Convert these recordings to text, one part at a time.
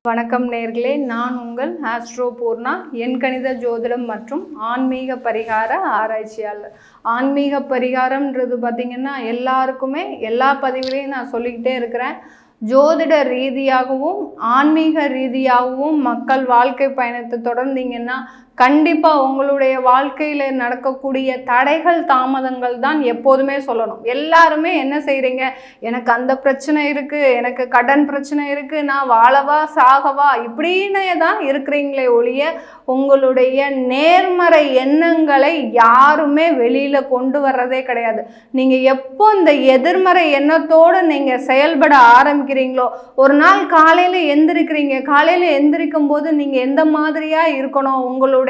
வணக்கம் நேர்களே, நான் உங்கள் ஆஸ்ட்ரோ பூர்ணா, எண்கணித ஜோதிடம் மற்றும் ஆன்மீக பரிகார ஆராய்ச்சியாளர். ஆன்மீக பரிகாரம்ன்றது பார்த்திங்கன்னா எல்லாருக்குமே எல்லா பதிவுலையும் நான் சொல்லிக்கிட்டே இருக்கிறேன். ஜோதிட ரீதியாகவும் ஆன்மீக ரீதியாகவும் மக்கள் வாழ்க்கை பயணத்தை தொடர்ந்தீங்கன்னா கண்டிப்பாக உங்களுடைய வாழ்க்கையில் நடக்கக்கூடிய தடைகள் தாமதங்கள் தான் எப்போதுமே சொல்லணும். எல்லாருமே என்ன செய்கிறீங்க, எனக்கு அந்த பிரச்சனை இருக்குது, எனக்கு கடன் பிரச்சனை இருக்குது, நான் வாழவா சாகவா இப்படின்னு தான் இருக்கிறீங்களே ஒழிய உங்களுடைய நேர்மறை எண்ணங்களை யாருமே வெளியில் கொண்டு வர்றதே கிடையாது. நீங்கள் எப்போ இந்த எதிர்மறை எண்ணத்தோடு நீங்கள் செயல்பட ஆரம்பிக்கிறீங்களோ, ஒரு நாள் காலையில் எந்திரிக்கிறீங்க, காலையில் எந்திரிக்கும் போது நீங்கள் எந்த மாதிரியாக இருக்கணும், உங்களுடைய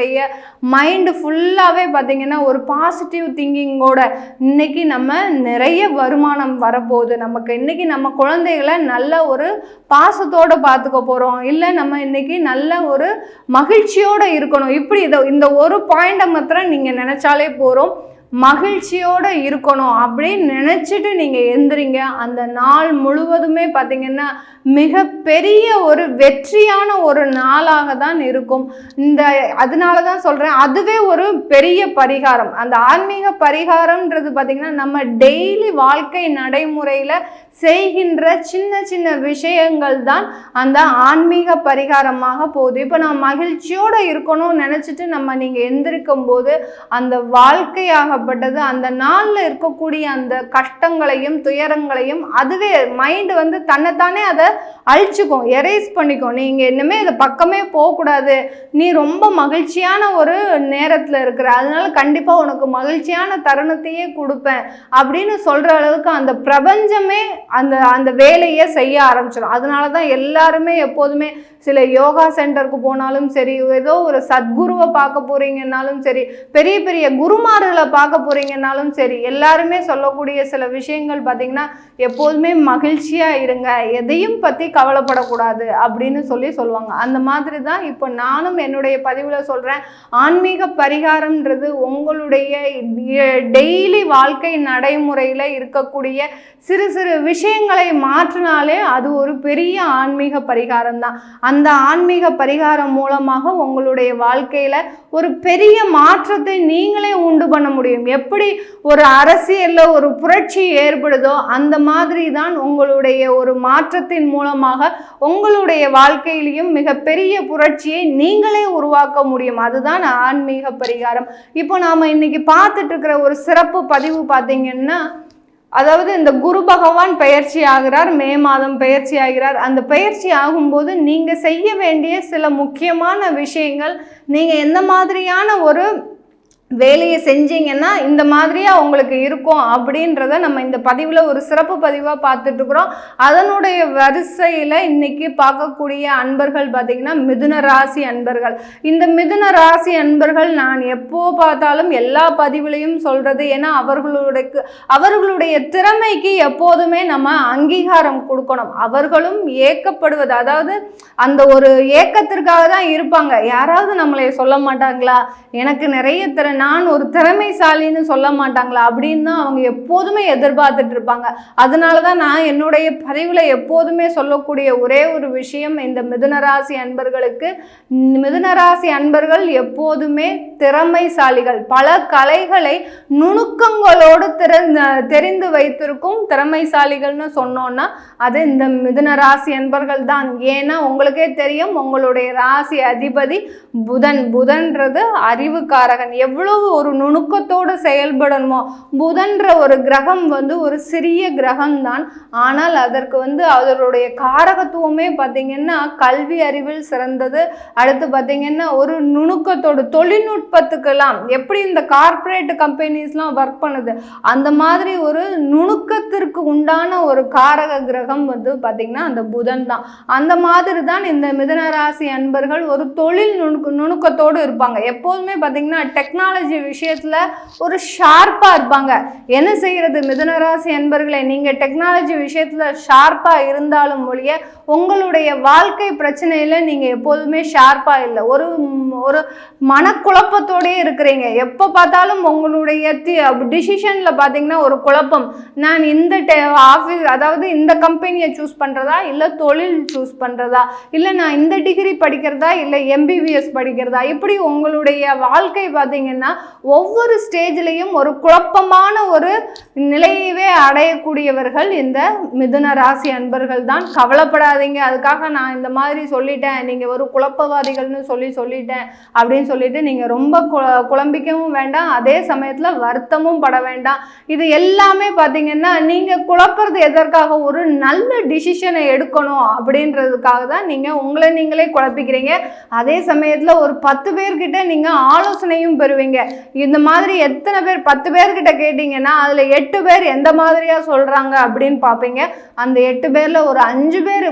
மைண்டு ஃபுல்லாகவே பார்த்தீங்கன்னா ஒரு பாசிட்டிவ் திங்கிங்கோட இன்னைக்கு நம்ம நிறைய வருமானம் வரப்போகுது, நமக்கு இன்னைக்கு நம்ம குழந்தைகளை நல்ல ஒரு பாசத்தோடு பார்த்துக்க போகிறோம், இல்லை நம்ம இன்னைக்கு நல்ல ஒரு மகிழ்ச்சியோடு இருக்கணும், இப்படி இந்த ஒரு பாயிண்டை மாத்திரம் நீங்கள் நினச்சாலே போகிறோம். மகிழ்ச்சியோடு இருக்கணும் அப்படின்னு நினச்சிட்டு நீங்கள் எந்திரிங்க. அந்த நாள் முழுவதுமே பார்த்திங்கன்னா மிகப்பெரிய ஒரு வெற்றியான ஒரு நாளாக தான் இருக்கும். அதனால தான் சொல்கிறேன், அதுவே ஒரு பெரிய பரிகாரம். அந்த ஆன்மீக பரிகாரம்ன்றது பார்த்திங்கன்னா நம்ம டெய்லி வாழ்க்கை நடைமுறையில் செய்கின்ற சின்ன சின்ன விஷயங்கள் தான் அந்த ஆன்மீக பரிகாரமாக போகுது. இப்போ நம்ம மகிழ்ச்சியோடு இருக்கணும்னு நினச்சிட்டு நீங்கள் எந்திரிக்கும் போது அந்த வாழ்க்கையாகப்பட்டது அந்த நாளில் இருக்கக்கூடிய அந்த கஷ்டங்களையும் துயரங்களையும் அதுவே மைண்டு தன்னைத்தானே அதை அழிச்சுக்கும், எரேஸ் பண்ணிக்கும். நீங்கள் இன்னுமே இதை பக்கமே போகக்கூடாது, நீ ரொம்ப மகிழ்ச்சியான ஒரு நேரத்தில் இருக்கிற, அதனால கண்டிப்பாக உனக்கு மகிழ்ச்சியான தருணத்தையே கொடுப்பேன் அப்படின்னு சொல்கிற அளவுக்கு அந்த பிரபஞ்சமே அந்த வேலையை செய்ய ஆரம்பிச்சிடும். அதனால தான் எல்லாருமே எப்போதுமே சில யோகா சென்டருக்கு போனாலும் சரி, ஏதோ ஒரு சத்குருவை பார்க்க போறீங்கன்னாலும் சரி, பெரிய பெரிய குருமார்களை பார்க்க போறீங்கன்னாலும் சரி, எல்லாருமே சொல்லக்கூடிய சில விஷயங்கள் பார்த்தீங்கன்னா எப்போதுமே மகிழ்ச்சியாக இருங்க, எதையும் பற்றி கவலைப்படக்கூடாது அப்படின்னு சொல்லுவாங்க. அந்த மாதிரி தான் இப்போ நானும் என்னுடைய பதிவில் சொல்கிறேன். ஆன்மீக பரிகாரம்ன்றது உங்களுடைய டெய்லி வாழ்க்கை நடைமுறையில் இருக்கக்கூடிய சிறு சிறு விஷயங்களை மாற்றினாலே அது ஒரு பெரிய ஆன்மீக பரிகாரம் தான். அந்த ஆன்மீக பரிகாரம் மூலமாக உங்களுடைய வாழ்க்கையில் ஒரு பெரிய மாற்றத்தை நீங்களே உண்டு பண்ண முடியும். எப்படி ஒரு அரசியலில் ஒரு புரட்சி ஏற்படுதோ அந்த மாதிரி தான் உங்களுடைய ஒரு மாற்றத்தின் மூலமாக உங்களுடைய வாழ்க்கையிலையும் மிகப்பெரிய புரட்சியை நீங்களே உருவாக்க முடியும். அதுதான் ஆன்மீக பரிகாரம். இப்போ நாம் இன்னைக்கு பார்த்துட்டு இருக்கிற ஒரு சிறப்பு பதிவு பார்த்தீங்கன்னா, அதாவது இந்த குரு பகவான் பெயர்ச்சி ஆகிறார், மே மாதம் பெயர்ச்சி ஆகிறார். அந்த பெயர்ச்சி ஆகும்போது நீங்கள் செய்ய வேண்டிய சில முக்கியமான விஷயங்கள், நீங்கள் எந்த மாதிரியான ஒரு வேலையை செஞ்சீங்கன்னா இந்த மாதிரியாக உங்களுக்கு இருக்கும் அப்படின்றத நம்ம இந்த பதிவில் ஒரு சிறப்பு பதிவாக பார்த்துட்ருக்குறோம். அதனுடைய வரிசையில் இன்னைக்கு பார்க்கக்கூடிய அன்பர்கள் பார்த்திங்கன்னா மிதுன ராசி அன்பர்கள். இந்த மிதுன ராசி அன்பர்கள் நான் எப்போ பார்த்தாலும் எல்லா பதிவுலையும் சொல்கிறது, ஏன்னா அவர்களுடைய திறமைக்கு எப்போதுமே நம்ம அங்கீகாரம் கொடுக்கணும். அவர்களும் ஏக்கப்படுவது, அதாவது அந்த ஒரு ஏக்கத்திற்காக தான் இருப்பாங்க. யாராவது நம்மளை சொல்ல மாட்டாங்களா, எனக்கு நிறைய நான் ஒரு திறமைசாலின்னு சொல்ல மாட்டாங்களா அப்படின்னு தான் அவங்க எப்போதுமே எதிர்பார்த்துட்டு இருப்பாங்க. அதனால தான் நான் என்னுடைய பதிவில் எப்போதுமே சொல்லக்கூடிய ஒரே ஒரு விஷயம், இந்த மிதுனராசி அன்பர்களுக்கு, மிதுனராசி அன்பர்கள் எப்போதுமே திறமைசாலிகள். பல கலைகளை நுணுக்கங்களோடு தெரிந்து வைத்திருக்கும் திறமைசாலிகள்னு சொன்னோன்னா அது இந்த மிதுனராசி அன்பர்கள் தான். ஏன்னா உங்களுக்கே தெரியும், உங்களுடைய ராசி அதிபதி புதன்றது அறிவுக்காரகன். எவ்வளவு ஒரு நுணுக்கத்தோடு செயல்படணுமோ, புதன்ற ஒரு கிரகம் ஒரு சிறிய கிரகம் தான், ஆனால் அதற்கு அதனுடைய காரகத்துவமே பார்த்தீங்கன்னா கல்வி அறிவில் சிறந்தது. அடுத்து பார்த்தீங்கன்னா ஒரு நுணுக்கத்தோடு தொழில்நுட்பத்துக்கெல்லாம் எப்படி இந்த கார்ப்பரேட் கம்பெனிஸ்லாம் ஒர்க் பண்ணுது அந்த மாதிரி ஒரு நுணுக்கத்திற்கு உண்டான ஒரு காரக கிரகம் பார்த்தீங்கன்னா அந்த புதன் தான். அந்த மாதிரி தான் இந்த மிதுனராசி அன்பர்கள் ஒரு தொழில் நுணுக்கத்தோடு இருப்பாங்க. எப்போதுமே பார்த்தீங்கன்னா டெக்னாலஜி விஷயத்துல ஒரு ஷார்ப்பா இருப்பாங்க. என்ன செய்யறது மிதுனராசி அன்பர்களே, நீங்க டெக்னாலஜி விஷயத்துல ஷார்ப்பா இருந்தாலும் ஒழிய உங்களுடைய வாழ்க்கை பிரச்சனையில நீங்க எப்போதுமே ஷார்ப்பா இல்லை, ஒரு ஒரு மனக்குழப்பத்தோடயே இருக்கிறீங்க. எப்போ பார்த்தாலும் உங்களுடைய டிசிஷன்ல பார்த்தீங்கன்னா ஒரு குழப்பம். நான் இந்த ஆஃபீஸ், அதாவது இந்த கம்பெனியை சூஸ் பண்றதா, இல்லை தொழில் சூஸ் பண்றதா, இல்லை நான் இந்த டிகிரி படிக்கிறதா, இல்லை MBBS படிக்கிறதா, இப்படி உங்களுடைய வாழ்க்கை பார்த்தீங்கன்னா ஒவ்வொரு ஸ்டேஜ்லையும் ஒரு குழப்பமான ஒரு நிலையவே அடையக்கூடியவர்கள் இந்த மிதுன ராசி அன்பர்கள் தான். கவலைப்படாதீங்க, அதுக்காக நான் இந்த மாதிரி சொல்லிட்டேன், நீங்கள் ஒரு குழப்பவாதிகள்னு சொல்லிட்டேன் அப்படின்னு சொல்லிட்டு நீங்கள் ரொம்ப குழம்பிக்கவும் வேண்டாம், அதே சமயத்தில் வருத்தமும் பட வேண்டாம். இது எல்லாமே பார்த்தீங்கன்னா நீங்கள் குழப்பறது எதற்காக, ஒரு நல்ல டிசிஷனை எடுக்கணும் அப்படின்றதுக்காக தான் நீங்கள் உங்களை நீங்களே குழப்பிக்கிறீங்க. அதே சமயத்தில் ஒரு 10 பேர்கிட்ட நீங்கள் ஆலோசனையும் பெறுவீங்க. இந்த மாதிரி எத்தனை பேர், 10 பேர்கிட்ட கேட்டிங்கன்னா அதில் 8 பேர் எந்த மாதிரியாக சொல்கிறாங்க அப்படின்னு பார்ப்பீங்க. அந்த 8 பேரில் ஒரு 5 பேர்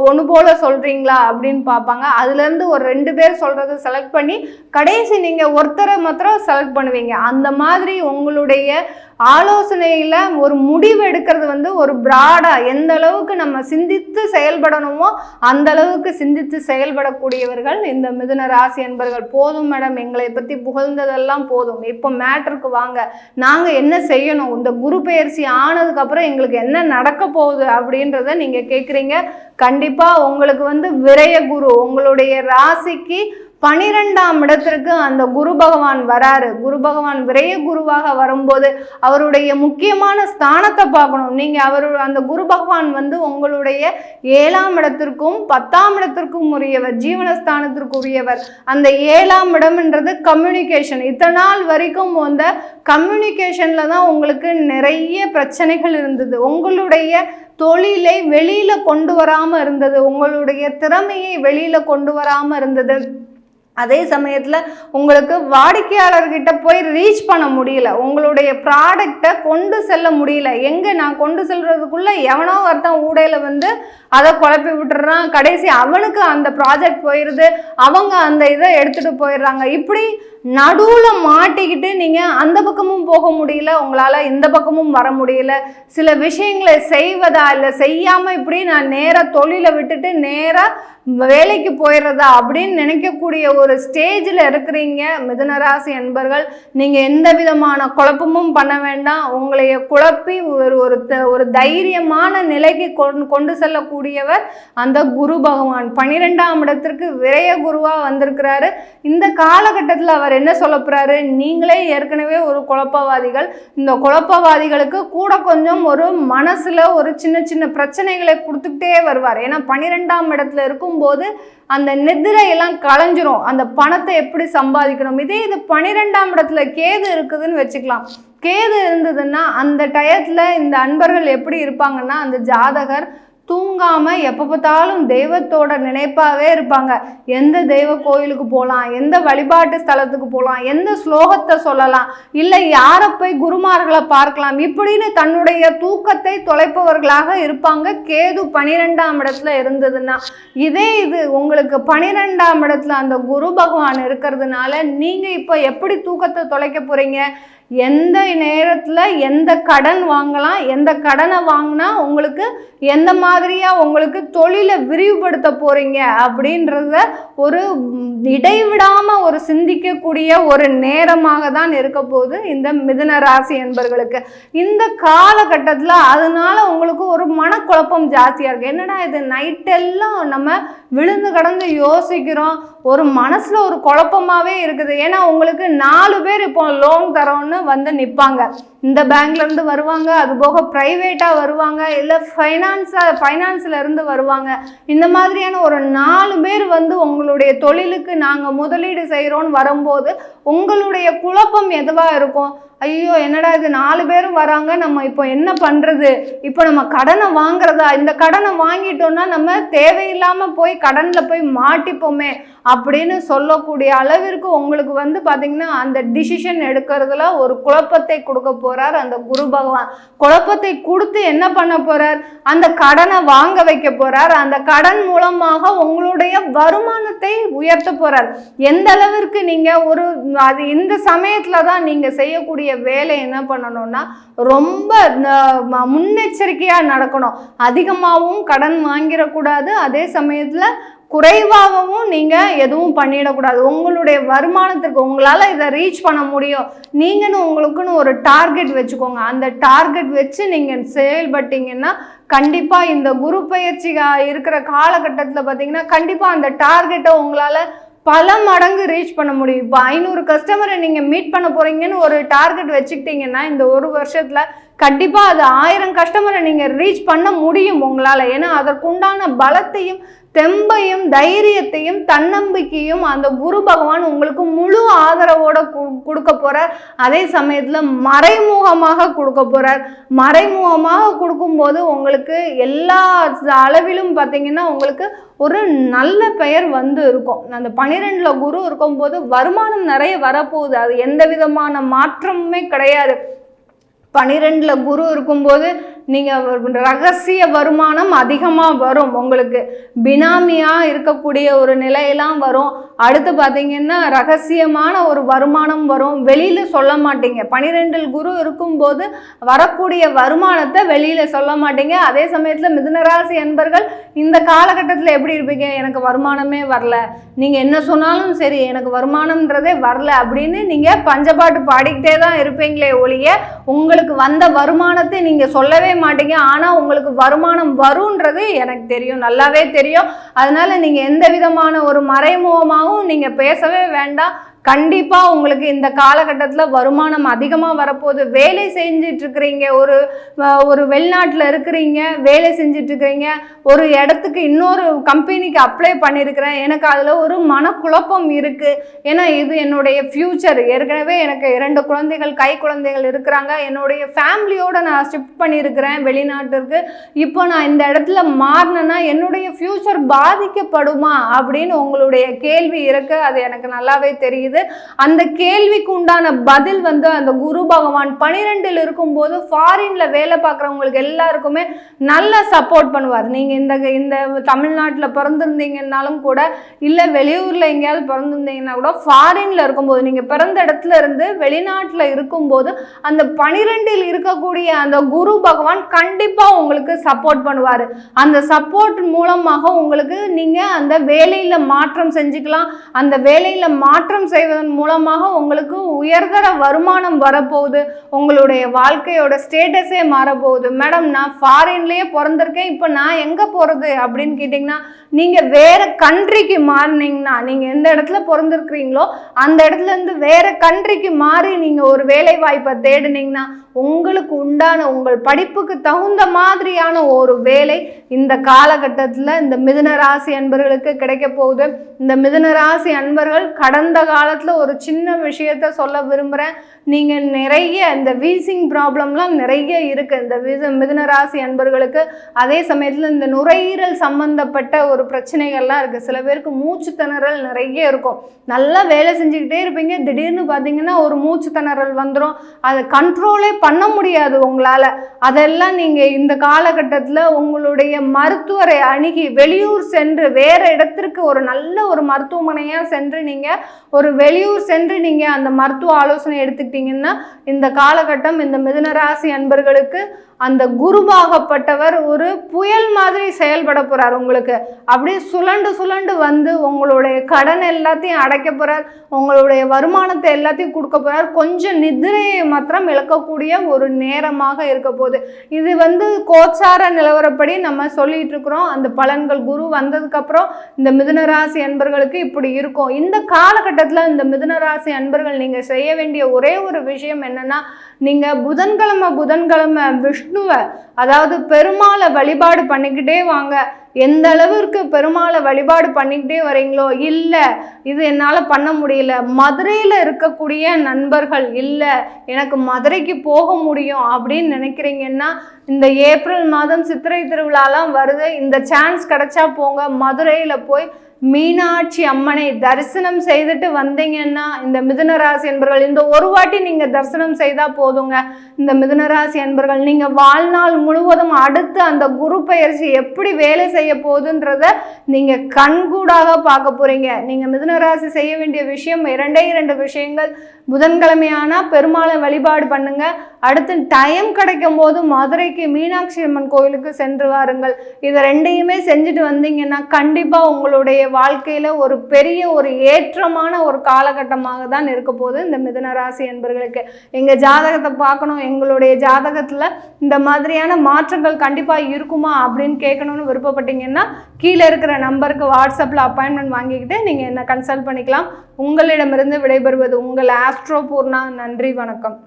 ஒன்று போல் சொல்கிறீங்களா அப்படின்னு பார்ப்பாங்க. அதுலேருந்து ஒரு 2 பேர் சொல்கிறத செலக்ட் பண்ணி கடைசி நீங்கள் ஒருத்தரை மாத்திரம் செலக்ட் பண்ணுவீங்க. அந்த மாதிரி உங்களுடைய ஆலோசனையில் ஒரு முடிவு எடுக்கிறது வந்து ஒரு பிராடாக எந்த அளவுக்கு நம்ம சிந்தித்து செயல்படணுமோ அந்த அளவுக்கு சிந்தித்து செயல்படக்கூடியவர்கள் இந்த மிதுன ராசி என்பர்கள். போதும் மேடம், எங்களை பற்றி புகழ்ந்ததெல்லாம் போதும், இப்போ மேட்டருக்கு வாங்க, நாங்கள் என்ன செய்யணும், இந்த குரு பெயர்ச்சி ஆனதுக்கப்புறம் எங்களுக்கு என்ன நடக்க போகுது அப்படின்றத நீங்கள் கேட்குறீங்க. கண்டிப்பாக உங்களுக்கு வந்து விரய குரு, உங்களுடைய ராசிக்கு 12ஆம் இடத்திற்கு அந்த குரு பகவான் வராரு. குரு பகவான் விரைய குருவாக வரும்போது அவருடைய முக்கியமான ஸ்தானத்தை பார்க்கணும். நீங்கள் அந்த குரு பகவான் வந்து உங்களுடைய 7ஆம் இடத்திற்கும் 10ஆம் இடத்திற்கும் உரியவர், ஜீவனஸ்தானத்திற்கு உரியவர். அந்த 7ஆம் இடம்ன்றது கம்யூனிகேஷன். இத்தனை நாள் வரைக்கும் அந்த கம்யூனிகேஷன்ல தான் உங்களுக்கு நிறைய பிரச்சனைகள் இருந்தது. உங்களுடைய தொழிலை வெளியில கொண்டு வராம இருந்தது, உங்களுடைய திறமையை வெளியில கொண்டு வராம இருந்தது. அதே சமயத்தில் உங்களுக்கு வாடிக்கையாளர்கிட்ட போய் ரீச் பண்ண முடியல, உங்களுடைய ப்ராடக்டை கொண்டு செல்ல முடியல. எங்கே நான் கொண்டு செல்றதுக்குள்ளே எவனோ ஒருத்தன் ஊடையில் வந்து அதை குழப்பி விட்டுறான், கடைசி அவனுக்கு அந்த ப்ராஜெக்ட் போயிடுது, அவங்க அந்த இதை எடுத்துகிட்டு போயிடுறாங்க. இப்படி நடுவில் மாட்டிக்கிட்டு நீங்கள் அந்த பக்கமும் போக முடியல, உங்களால் இந்த பக்கமும் வர முடியல. சில விஷயங்களை செய்வதா இல்லை செய்யாமல் இப்படி நான் நேராக தொழிலை விட்டுட்டு நேராக வேலைக்கு போயிடுறதா அப்படின்னு நினைக்கக்கூடிய ஒரு ஸ்டேஜில் இருக்கிறீங்க மிதுனராசி என்பர்கள். நீங்கள் எந்த விதமான குழப்பமும் பண்ண வேண்டாம். உங்களைய குழப்பி ஒரு தைரியமான நிலைக்கு கொண்டு செல்லக்கூடியவர் அந்த குரு பகவான். 12ஆம் இடத்திற்கு விரய குருவாக வந்திருக்கிறாரு. இந்த காலகட்டத்தில் அவர் என்ன சொல்ல போறாரு, நீங்களே ஏற்கனவே ஒரு குழப்பவாதிகள், இந்த குழப்பவாதிகளுக்கு கூட கொஞ்சம் ஒரு மனசுல ஒரு சின்ன சின்ன பிரச்சனைகளை கொடுத்துக்கிட்டே வருவார். ஏன்னா 12ஆம் இடத்துல இருக்கும்போது அந்த நிதிரையெல்லாம் களைஞ்சிரும், அந்த பணத்தை எப்படி சம்பாதிக்கணும். இதே இது 12ஆம் இடத்துல கேது இருக்குதுன்னு வச்சுக்கலாம். கேது இருந்ததுன்னா அந்த டயத்துல இந்த அன்பர்கள் எப்படி இருப்பாங்கன்னா, அந்த ஜாதகர் தூங்காம எப்போ பார்த்தாலும் தெய்வத்தோட நினைப்பாவே இருப்பாங்க. எந்த தெய்வ கோயிலுக்கு போகலாம், எந்த வழிபாட்டு ஸ்தலத்துக்கு போகலாம், எந்த ஸ்லோகத்தை சொல்லலாம், இல்லை யாரை போய் குருமார்களை பார்க்கலாம், இப்படின்னு தன்னுடைய தூக்கத்தை தொலைப்பவர்களாக இருப்பாங்க கேது 12ஆம் இடத்துல இருந்ததுன்னா. இதே இது உங்களுக்கு 12ஆம் இடத்துல அந்த குரு பகவான் இருக்கிறதுனால நீங்கள் இப்போ எப்படி தூக்கத்தை தொலைக்க போறீங்க, எந்த நேரத்தில் எந்த கடன் வாங்கலாம், எந்த கடனை வாங்கினா உங்களுக்கு எந்த மாதிரியா உங்களுக்கு தொழிலை விரிவுபடுத்த போறீங்க அப்படின்றத ஒரு இடைவிடாமல் ஒரு சிந்திக்கக்கூடிய ஒரு நேரமாக தான் இருக்க போகுது இந்த மிதுன ராசி என்பர்களுக்கு. இந்த காலகட்டத்தில் அதனால உங்களுக்கு ஒரு மனக்குழப்பம் ஜாஸ்தியாக இருக்குது. என்னடா இது நைட்டெல்லாம் நம்ம விழுந்து கடந்து யோசிக்கிறோம், ஒரு மனசில் ஒரு குழப்பமாகவே இருக்குது. ஏன்னா உங்களுக்கு 4 பேர் இப்போ லோன் தரோன்னு வந்து நிற்பாங்க. இந்த பேங்க்ல இருந்து வருவாங்க, அது போக பிரைவேட்டா வருவாங்க, இல்லை ஃபைனான்ஸ்ல இருந்து வருவாங்க. இந்த மாதிரியான ஒரு 4 பேர் வந்து உங்களுடைய தொழிலுக்கு நாங்கள் முதலீடு செய்கிறோன்னு வரும்போது உங்களுடைய குழப்பம் எதுவா இருக்கும், ஐயோ என்னடா இது 4 பேரும் வராங்க, நம்ம இப்போ என்ன பண்ணுறது, இப்போ நம்ம கடனை வாங்குறதா, இந்த கடனை வாங்கிட்டோம்னா நம்ம தேவையில்லாமல் போய் கடனில் போய் மாட்டிப்போமே அப்படின்னு சொல்லக்கூடிய அளவிற்கு உங்களுக்கு வந்து பார்த்திங்கன்னா அந்த டிசிஷன் எடுக்கிறதுல ஒரு குழப்பத்தை கொடுக்க போகிறார் அந்த குரு பகவான். குழப்பத்தை கொடுத்து என்ன பண்ண போகிறார், அந்த கடனை வாங்க வைக்க போகிறார். அந்த கடன் மூலமாக உங்களுடைய வருமானத்தை உயர்த்த போகிறார். எந்த அளவிற்கு நீங்கள் அது இந்த சமயத்தில் தான் நீங்கள் செய்யக்கூடிய பண்ணக்கூடிய வேலை என்ன பண்ணணும்னா ரொம்ப முன்னெச்சரிக்கையாக நடக்கணும். அதிகமாகவும் கடன் வாங்கிடக்கூடாது, அதே சமயத்தில் குறைவாகவும் நீங்கள் எதுவும் பண்ணிடக்கூடாது. உங்களுடைய வருமானத்திற்கு உங்களால் இதை ரீச் பண்ண முடியும், நீங்களும் உங்களுக்குன்னு ஒரு டார்கெட் வச்சுக்கோங்க. அந்த டார்கெட் வச்சு நீங்கள் செயல்பட்டீங்கன்னா கண்டிப்பாக இந்த குரு பயிற்சி இருக்கிற காலகட்டத்தில் பார்த்தீங்கன்னா கண்டிப்பாக அந்த டார்கெட்டை உங்களால் பல மடங்கு ரீச் பண்ண முடியும். இப்போ 500 கஸ்டமரை நீங்கள் மீட் பண்ண போகிறீங்கன்னு ஒரு டார்கெட் வச்சுக்கிட்டிங்கன்னா இந்த ஒரு வருஷத்தில் கண்டிப்பாக அது 1000 கஸ்டமரை நீங்கள் ரீச் பண்ண முடியும் உங்களால். ஏன்னா அதற்குண்டான பலத்தையும் தெம்பையும் தைரியத்தையும் தன்னம்பிக்கையும் அந்த குரு பகவான் உங்களுக்கு முழு ஆதரவோட கொடுக்க போகிறார். அதே சமயத்தில் மறைமுகமாக கொடுக்க போகிறார். மறைமுகமாக கொடுக்கும்போது உங்களுக்கு எல்லா அளவிலும் பார்த்தீங்கன்னா உங்களுக்கு ஒரு நல்ல பெயர் வந்து இருக்கும். அந்த 12ல் குரு இருக்கும்போது வருமானம் நிறைய வரப்போகுது, அது எந்த விதமான மாற்றமுமே கிடையாது. 12ல் குரு இருக்கும்போது நீங்கள் ரகசிய வருமானம் அதிகமாக வரும், உங்களுக்கு பினாமியாக இருக்கக்கூடிய ஒரு நிலையெல்லாம் வரும். அடுத்து பார்த்தீங்கன்னா ரகசியமான ஒரு வருமானம் வரும், வெளியில் சொல்ல மாட்டீங்க. 12ல் குரு இருக்கும்போது வரக்கூடிய வருமானத்தை வெளியில் சொல்ல மாட்டீங்க. அதே சமயத்தில் மிதுனராசி அன்பர்கள் இந்த காலகட்டத்தில் எப்படி இருப்பீங்க, எனக்கு வருமானமே வரல, நீங்கள் என்ன சொன்னாலும் சரி எனக்கு வருமானம்ன்றதே வரல அப்படின்னு நீங்கள் பஞ்சபாட்டு பாடிக்கிட்டே தான் இருப்பீங்களே ஒழிய உங்களுக்கு வந்த வருமானத்தை நீங்கள் சொல்லவே மாட்டீங்க. ஆனால் உங்களுக்கு வருமானம் வரும்ன்றது எனக்கு தெரியும், நல்லாவே தெரியும். அதனால நீங்கள் எந்த விதமான ஒரு மறைமுகமாகவும் நீங்கள் பேசவே வேண்டாம். கண்டிப்பாக உங்களுக்கு இந்த காலகட்டத்தில் வருமானம் அதிகமாக வரப்போகுது. வேலை செஞ்சிட்ருக்கிறீங்க, ஒரு வெளிநாட்டில் இருக்கிறீங்க, வேலை செஞ்சிட்ருக்கிறீங்க, ஒரு இடத்துக்கு இன்னொரு கம்பெனிக்கு அப்ளை பண்ணியிருக்கிறேன், எனக்கு அதில் ஒரு மனக்குழப்பம் இருக்குது. ஏன்னா இது என்னுடைய ஃப்யூச்சர். ஏற்கனவே எனக்கு 2 குழந்தைகள், கை குழந்தைகள் இருக்கிறாங்க, என்னுடைய ஃபேமிலியோடு நான் ஷிஃப்ட் பண்ணியிருக்கிறேன் வெளிநாட்டிற்கு. இப்போ நான் இந்த இடத்துல மாறினேன்னா என்னுடைய ஃப்யூச்சர் பாதிக்கப்படுமா அப்படின்னு உங்களுடைய கேள்வி இருக்குது. அது எனக்கு நல்லாவே தெரியுது. அந்த கேள்விக்கு உண்டான பதில் வந்து அந்த குரு பகவான் 12ல் இருக்கும்போது ஃபாரின்ல வேலை பார்க்குறவங்களுக்கு எல்லாருக்குமே நல்ல சப்போர்ட் பண்ணுவார். நீங்கள் இந்த தமிழ்நாட்டில் பிறந்திருந்தீங்கன்னாலும் கூட, இல்லை வெளியூரில் எங்கேயாவது பிறந்திருந்தீங்கன்னா கூட, ஃபாரின்ல இருக்கும்போது நீங்கள் பிறந்த இடத்துல இருந்து வெளிநாட்டில் இருக்கும்போது அந்த 12ல் இருக்கக்கூடிய அந்த குரு பகவான் கண்டிப்பாக உங்களுக்கு சப்போர்ட் பண்ணுவார். அந்த சப்போர்ட் மூலமாக உங்களுக்கு நீங்கள் அந்த வேலையில் மாற்றம் செஞ்சுக்கலாம். அந்த வேலையில் மாற்றம் செய்வதன் மூலமாக உங்களுக்கு உயர்தர வருமானம் வரப்போகுது. உங்களுடைய வாழ்க்கையோட ஸ்டேட்டஸே மாறப்போகுது. மேடம் நான் ஃபாரின்லேயே பிறந்திருக்கேன், இப்போ நான் எங்கே போகிறது அப்படின்னு கேட்டிங்கன்னா, நீங்கள் வேறு கண்ட்ரிக்கு மாறினீங்கன்னா, நீங்கள் எந்த இடத்துல பிறந்திருக்கிறீங்களோ அந்த இடத்துலேருந்து வேறு கண்ட்ரிக்கு மாறி நீங்கள் ஒரு வேலை வாய்ப்பை தேடினீங்கன்னா உங்களுக்கு உண்டான உங்கள் படிப்புக்கு தகுந்த மாதிரியான ஒரு வேலை இந்த காலகட்டத்தில் இந்த மிதுன ராசி அன்பர்களுக்கு கிடைக்க போகுது. இந்த மிதுன ராசி அன்பர்கள் கடந்த காலத்தில் ஒரு சின்ன விஷயத்த சொல்ல விரும்புகிறேன். நீங்கள் நிறைய இந்த வீசிங் ப்ராப்ளம்லாம் நிறைய இருக்குது இந்த மிதுன ராசி அன்பர்களுக்கு. அதே சமயத்தில் இந்த நுரையீரல் சம்பந்தப்பட்ட ஒரு பிரச்சனைகள்லாம் இருக்குது. சில பேருக்கு மூச்சு திணறல் நிறைய இருக்கும். நல்லா வேலை செஞ்சுக்கிட்டே இருப்பீங்க, திடீர்னு பார்த்தீங்கன்னா ஒரு மூச்சு திணறல் வந்துடும், அதை கண்ட்ரோலே பண்ண முடியாது உங்களால். அதெல்லாம் நீங்கள் இந்த காலகட்டத்தில் உங்களுடைய மருத்துவரை அணுகி வெளியூர் சென்று வேறு இடத்திற்கு ஒரு நல்ல ஒரு மருத்துவமனையாக சென்று நீங்கள் வெளியூர் சென்று நீங்கள் அந்த மருத்துவ ஆலோசனை எடுத்துக்கிட்டீங்கன்னா இந்த காலகட்டம் இந்த மிதுன ராசி அன்பர்களுக்கு அந்த குருவாகப்பட்டவர் ஒரு புயல் மாதிரி செயல்பட போகிறார். உங்களுக்கு அப்படியே சுழண்டு வந்து உங்களுடைய கடன் எல்லாத்தையும் அடைக்க போகிறார், உங்களுடைய வருமானத்தை எல்லாத்தையும் கொடுக்க போகிறார். கொஞ்சம் நிதிரையை மாத்திரம் இழக்கக்கூடிய ஒரு நேரமாக இருக்க போகுது. இது கோச்சார நிலவரப்படி நம்ம சொல்லிட்டு இருக்கிறோம். அந்த பலன்கள் குரு வந்ததுக்கப்புறம் இந்த மிதுன ராசி அன்பர்களுக்கு இப்படி இருக்கும். இந்த காலகட்டத்தில் இந்த மிதுன ராசி அன்பர்கள் நீங்கள் செய்ய வேண்டிய ஒரே ஒரு விஷயம் என்னன்னா, நீங்கள் புதன்கிழமை விஷ்ணுவை, அதாவது பெருமாளை வழிபாடு பண்ணிக்கிட்டே வாங்க. எந்த அளவிற்கு பெருமாளை வழிபாடு பண்ணிக்கிட்டே வரீங்களோ, இல்லை இது என்னால் பண்ண முடியல, மதுரையில் இருக்கக்கூடிய நண்பர்கள், இல்லை எனக்கு மதுரைக்கு போக முடியும் அப்படின்னு நினைக்கிறீங்கன்னா, இந்த ஏப்ரல் மாதம் சித்திரை திருவிழாலாம் வருது, இந்த சான்ஸ் கிடைச்சா போங்க. மதுரையில் போய் மீனாட்சி அம்மனை தரிசனம் செய்துட்டு வந்தீங்கன்னா இந்த மிதுன ராசி அன்பர்கள் இந்த ஒரு வாட்டி நீங்கள் தரிசனம் செய்தால் போதுங்க. இந்த மிதுன ராசி அன்பர்கள் நீங்கள் வாழ்நாள் முழுவதும் அடுத்து அந்த குரு பயிற்சி எப்படி வேலை செய்ய போகுதுன்றத நீங்கள் கண்கூடாக பார்க்க போகிறீங்க. நீங்கள் மிதுன ராசி செய்ய வேண்டிய விஷயம் 2 விஷயங்கள். புதன்கிழமையானா பெருமாளை வழிபாடு பண்ணுங்க. அடுத்து டைம் கிடைக்கும் போது மதுரைக்கு மீனாட்சி அம்மன் கோயிலுக்கு சென்று வாருங்கள். இதை ரெண்டையுமே செஞ்சுட்டு வந்தீங்கன்னா கண்டிப்பாக உங்களுடைய வாழ்க்கையில் ஒரு பெரிய ஒரு ஏற்றமான ஒரு காலகட்டமாக தான் இருக்க போகுது இந்த மிதுன ராசி என்பர்களுக்கு. எங்கள் ஜாதகத்தை பார்க்கணும், எங்களுடைய ஜாதகத்தில் இந்த மாதிரியான மாற்றங்கள் கண்டிப்பாக இருக்குமா அப்படின்னு கேட்கணும்னு விருப்பப்பட்டீங்கன்னா கீழே இருக்கிற நம்பருக்கு வாட்ஸ்அப்பில் அப்பாயின்மெண்ட் வாங்கிக்கிட்டு நீங்கள் என்ன கன்சல்ட் பண்ணிக்கலாம். உங்களிடமிருந்து விடைபெறுவது உங்கள் ஆஸ்ட்ரோ பூர்ணா. நன்றி, வணக்கம்.